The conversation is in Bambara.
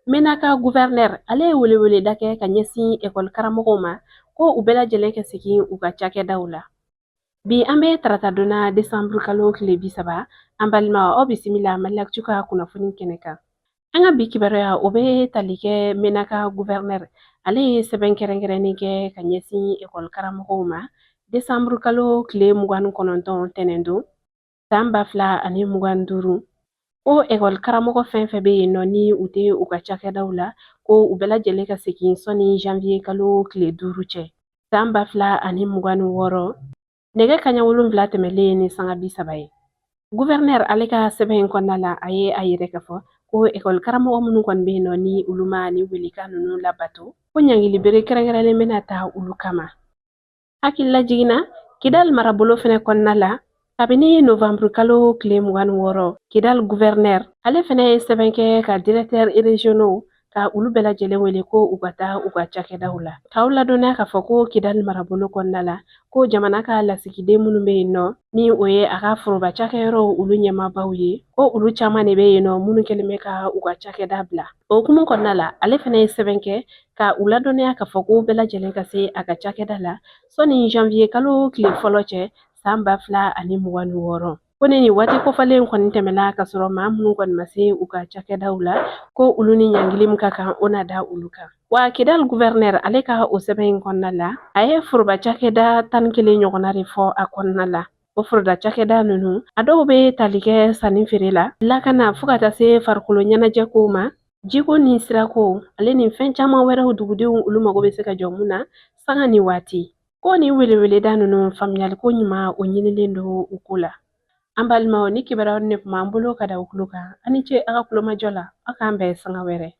Menaka gouverneur ale ye weleweleda kɛ ka ɲɛsin ekɔli karamɔgɔw ma ko u bɛɛ lajɛlen ka segin u ka cakɛdaw la. Bi an bɛ tarata donna desanburu kalo tile 30 an balima aw bisimila Maliyactu ka kunnafoni kɛnɛ kan. An ka bi kibaruya o bɛ tali kɛ Menaka gouverneur ale ye sɛbɛn kɛrɛnkɛrɛnnen kɛ ka ɲɛsin ekɔli karamɔgɔw ma desanburu kalo tile 29 tɛnɛn don san 2025 ko ekɔli karamɔgɔ fɛn fɛn bɛ yen nɔ ni u tɛ u ka cakɛdaw la ko u bɛɛ lajɛlen ka segin sɔnni janvier kalo tile 5 cɛ san 2026 nɛgɛ kaɲɛ 7 tɛmɛlen ni sanga 30 ye. Gouverneur ale ka sɛbɛn in kɔnɔna la a ye a yɛrɛ k'a fɔ ko ekɔli karamɔgɔ minnu kɔni bɛ yen nɔ ni olu ma ni welekan ninnu labato ko ɲangili bere kɛrɛnkɛrɛnlen bɛna ta olu kama. Hakilila jiginna Kidal marabolo fɛnɛ kɔnɔna la kabini novembre kalo tile 26 Kidal gouverneur ale fɛnɛ ye sɛbɛn kɛ ka directeur régionaux ka olu bɛɛ lajɛlen wele ko u ka taa u ka cakɛdaw la. K'aw ladɔnniya k'a fɔ ko Kidal marabolo kɔnɔna la ko jamana ka lasigiden minnu bɛ yen nɔ ni o ye a ka foroba cakɛyɔrɔw olu ɲɛmaabaw ye ko olu caman de bɛ yen nɔ minnu kɛlen bɛ ka u ka cakɛda bila. O hukumu kɔnɔna la ale fɛnɛ ye sɛbɛn kɛ ka u ladɔnniya k'a fɔ ko bɛɛ lajɛlen ka se a ka cakɛda la sɔnni janvier kalo tile fɔlɔ cɛ san 2026 ko ni waati kofɔlen kɔni tɛmɛna ka sɔrɔ maa minnu kɔni ma se u ka cakɛdaw la ko olu ni ɲangili min ka kan o na da olu kan. Wa Kidal gouverneur ale ka o sɛbɛn in kɔnɔna la a ye foroba cakɛda 11 ɲɔgɔnna de fɔ a kɔnɔna la. O foroba cakɛda ninnu a dɔw bɛ tali kɛ sanni feere la lakana fo ka taa se farikolo ɲɛnajɛ kow ma jiko ni sirako ale ni fɛn caman wɛrɛw dugudenw olu mago bɛ se ka jɔ mun na sanga ni waati ko ni weleweleda ninnu faamuyaliko ɲuman o ɲinilen don u ko la. An balimaw ni kibaruya ne kuma an bolo ka da u kulo kan ani ce a ka kulomajɔ la aw k'an bɛn sanga wɛrɛ.